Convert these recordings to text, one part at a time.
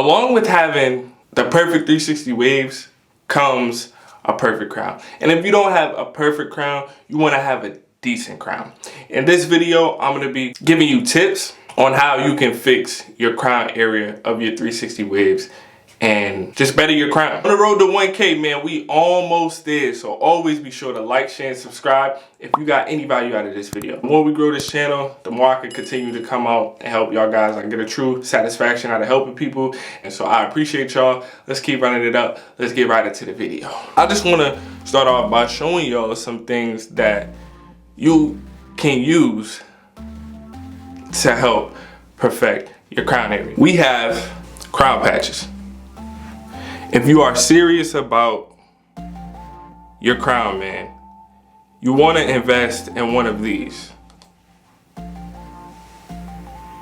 Along with having the perfect 360 waves comes a perfect crown. And if you don't have a perfect crown, you want to have a decent crown. In this video, I'm going to be giving you tips on how you can fix your crown area of your 360 waves and just better your crown. On the road to 1K, man, we almost there. So always be sure to like, share, and subscribe if you got any value out of this video. The more we grow this channel, the more I can continue to come out and help y'all guys. I can get a true satisfaction out of helping people. And so I appreciate y'all. Let's keep running it up. Let's get right into the video. I just want to start off by showing y'all some things that you can use to help perfect your crown area. We have crown patches. If you are serious about your crown, man, you want to invest in one of these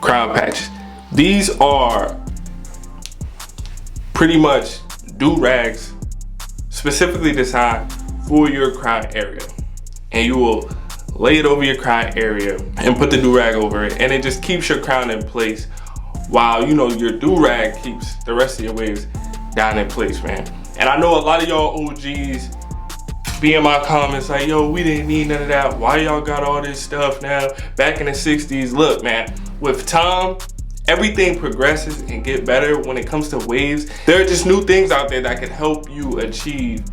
crown patches. These are pretty much do-rags specifically designed for your crown area. And you will lay it over your crown area and put the do-rag over it, and it just keeps your crown in place while, you know, your do-rag keeps the rest of your waves down in place, man. And I know a lot of y'all OGs be in my comments like, yo, we didn't need none of that. Why y'all got all this stuff now? Back in the 60s, look, man, with time, everything progresses and get better when it comes to waves. There are just new things out there that can help you achieve,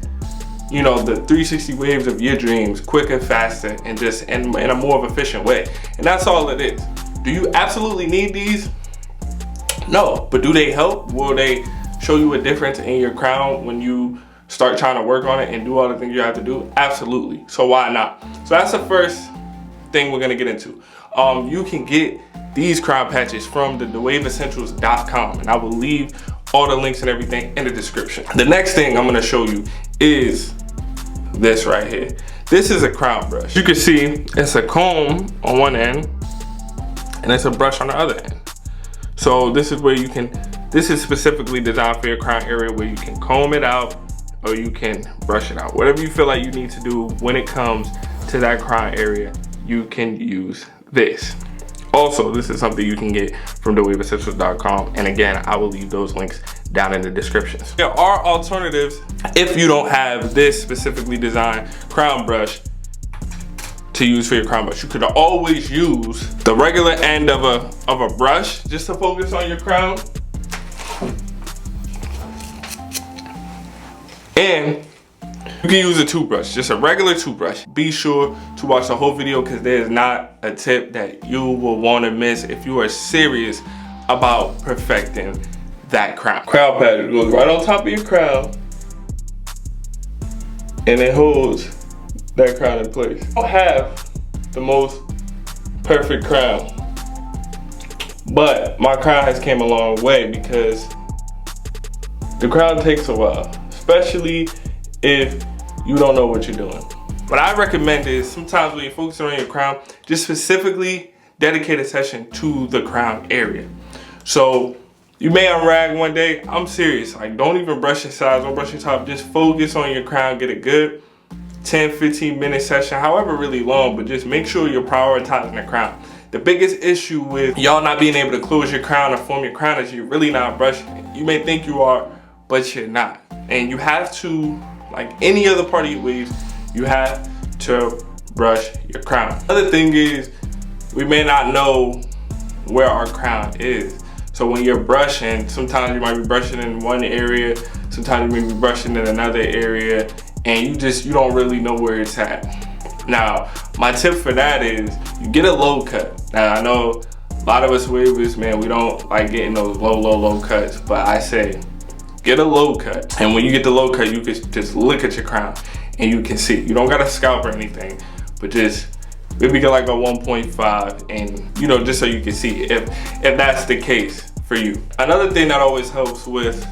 you know, the 360 waves of your dreams quicker, faster, and just in a more of efficient way. And that's all it is. Do you absolutely need these? No, but do they help? Will they show you a difference in your crown when you start trying to work on it and do all the things you have to do? Absolutely. So why not? So that's the first thing we're gonna get into. You can get these crown patches from the thewaveessentials.com, and I will leave all the links and everything in the description. The next thing I'm gonna show you is this right here. This is a crown brush. You can see it's a comb on one end and it's a brush on the other end. So this is where you can, this is specifically designed for your crown area where you can comb it out or you can brush it out. Whatever you feel like you need to do when it comes to that crown area, you can use this. Also, this is something you can get from thewaveessentials.com. And again, I will leave those links down in the description. There are alternatives if you don't have this specifically designed crown brush to use for your crown brush. You could always use the regular end of a brush just to focus on your crown. And you can use a toothbrush, just a regular toothbrush. Be sure to watch the whole video because there's not a tip that you will want to miss if you are serious about perfecting that crown. Crown pad goes right on top of your crown and it holds that crown in place. I don't have the most perfect crown, but my crown has came a long way because the crown takes a while, especially if you don't know what you're doing. What I recommend is sometimes when you're focusing on your crown, just specifically dedicate a session to the crown area. So you may unrag one day. I'm serious, like don't even brush your sides, don't brush your top, just focus on your crown, get a good 10-15 minute session, however really long, but just make sure you're prioritizing the crown. The biggest issue with y'all not being able to close your crown or form your crown is you're really not brushing it. You may think you are, but you're not. And you have to, like any other part of your waves, you have to brush your crown. Another thing is, we may not know where our crown is. So when you're brushing, sometimes you might be brushing in one area, sometimes you may be brushing in another area, and you don't really know where it's at. Now, my tip for that is you get a low cut. Now I know a lot of us wavers, man, we don't like getting those low cuts, but I say, get a low cut. And when you get the low cut, you can just look at your crown and you can see. You don't got a scalp or anything, but just maybe get like a 1.5 and, you know, just so you can see if that's the case for you. Another thing that always helps with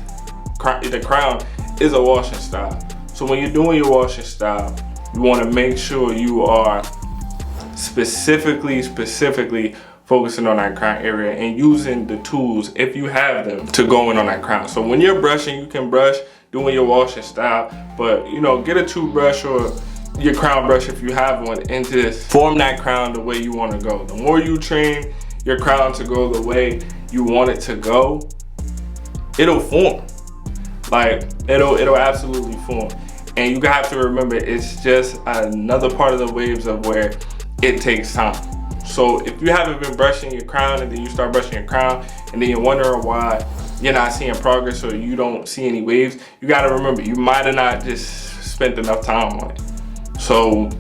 the crown is a washing style. So when you're doing your washing style, you want to make sure you are specifically focusing on that crown area and using the tools, if you have them, to go in on that crown. So when you're brushing, you can brush doing your washing style, but you know, get a toothbrush or your crown brush if you have one and just form that crown the way you want to go. The more you train your crown to go the way you want it to go, it'll form. Like, it'll absolutely form. And you have to remember, it's just another part of the waves of where it takes time. So if you haven't been brushing your crown and then you start brushing your crown and then you're wondering why you're not seeing progress or you don't see any waves, you gotta remember, you might have not just spent enough time on it. So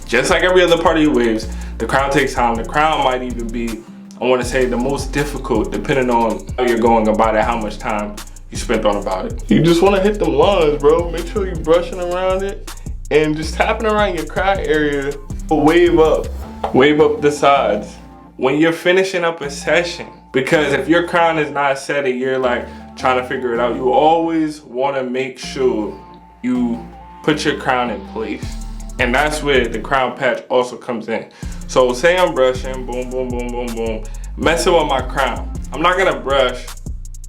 just like every other part of your waves, the crown takes time. The crown might even be, I wanna say, the most difficult depending on how you're going about it, how much time you spent on about it. You just wanna hit them lines, bro. Make sure you're brushing around it and just tapping around your crown area. Wave up the sides. When you're finishing up a session, because if your crown is not set and you're like trying to figure it out, you always wanna make sure you put your crown in place. And that's where the crown patch also comes in. So say I'm brushing, boom, boom, boom, boom, boom, messing with my crown. I'm not gonna brush,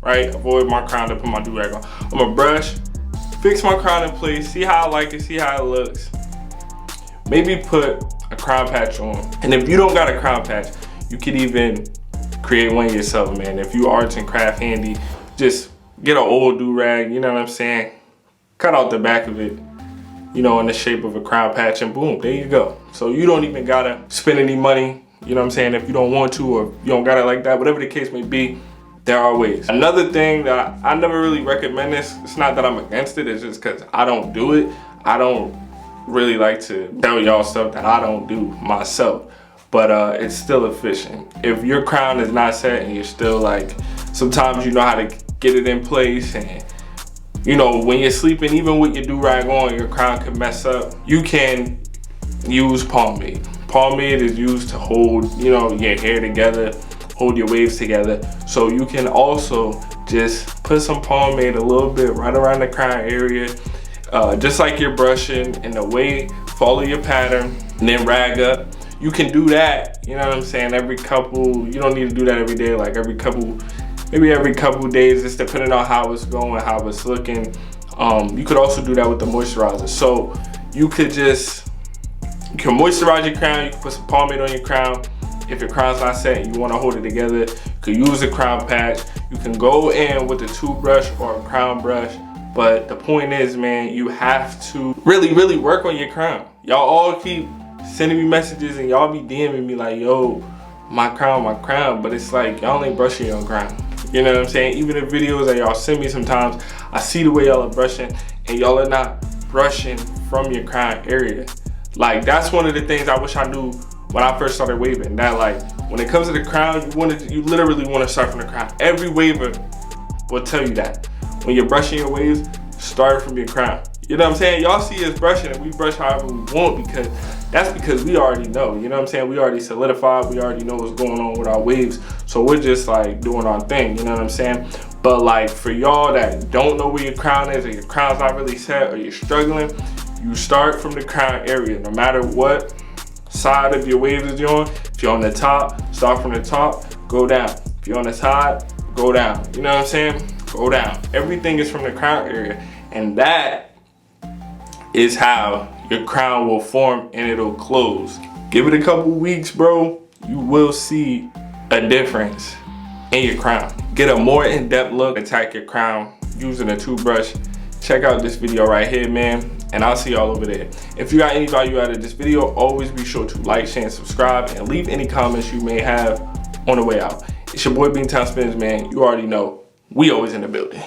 right? Avoid my crown to put my do-rag on. I'm gonna brush, fix my crown in place, see how I like it, see how it looks. Maybe put a crown patch on. And if you don't got a crown patch, you could even create one yourself, man. If you arts and craft handy, just get an old do-rag, you know what I'm saying? Cut out the back of it, you know, in the shape of a crown patch, and boom, there you go. So you don't even gotta spend any money, you know what I'm saying, if you don't want to, or you don't got it like that, whatever the case may be, there are ways. Another thing that I never really recommend this, it's not that I'm against it, it's just because I don't do it. I don't really like to tell y'all stuff that I don't do myself, but it's still efficient. If your crown is not set and you're still like, sometimes you know how to get it in place, and you know, when you're sleeping, even with your do-rag on, your crown can mess up. You can use pomade. Pomade is used to hold, you know, your hair together, hold your waves together. So you can also just put some pomade a little bit right around the crown area, just like you're brushing in the way, follow your pattern, and then rag up. You can do that, you know what I'm saying, every couple, you don't need to do that every day, like maybe every couple days, just depending on how it's going, how it's looking. You could also do that with the moisturizer. So you can moisturize your crown, you can put some pomade on your crown. If your crown's not set and you wanna hold it together, you could use a crown patch. You can go in with a toothbrush or a crown brush. But the point is, man, you have to really, really work on your crown. Y'all all keep sending me messages and y'all be DMing me like, yo, my crown, but it's like, y'all ain't brushing your crown. You know what I'm saying? Even the videos that y'all send me sometimes, I see the way y'all are brushing and y'all are not brushing from your crown area. Like, that's one of the things I wish I knew when I first started waving, that like, when it comes to the crown, you literally want to start from the crown. Every waver will tell you that. When you're brushing your waves, start from your crown. You know what I'm saying? Y'all see us brushing and we brush however we want because we already know, you know what I'm saying? We already solidified, we already know what's going on with our waves. So we're just like doing our thing, you know what I'm saying? But like for y'all that don't know where your crown is, or your crown's not really set, or you're struggling, you start from the crown area. No matter what side of your waves is you're on, if you're on the top, start from the top, go down. If you're on the side, go down. You know what I'm saying? Go down. Everything is from the crown area. And that is how your crown will form and it'll close. Give it a couple weeks, bro. You will see a difference in your crown. Get a more in-depth look, attack your crown using a toothbrush. Check out this video right here, man. And I'll see y'all over there. If you got any value out of this video, always be sure to like, share, and subscribe, and leave any comments you may have on the way out. It's your boy Beantown Spins, man. You already know. We always in the building.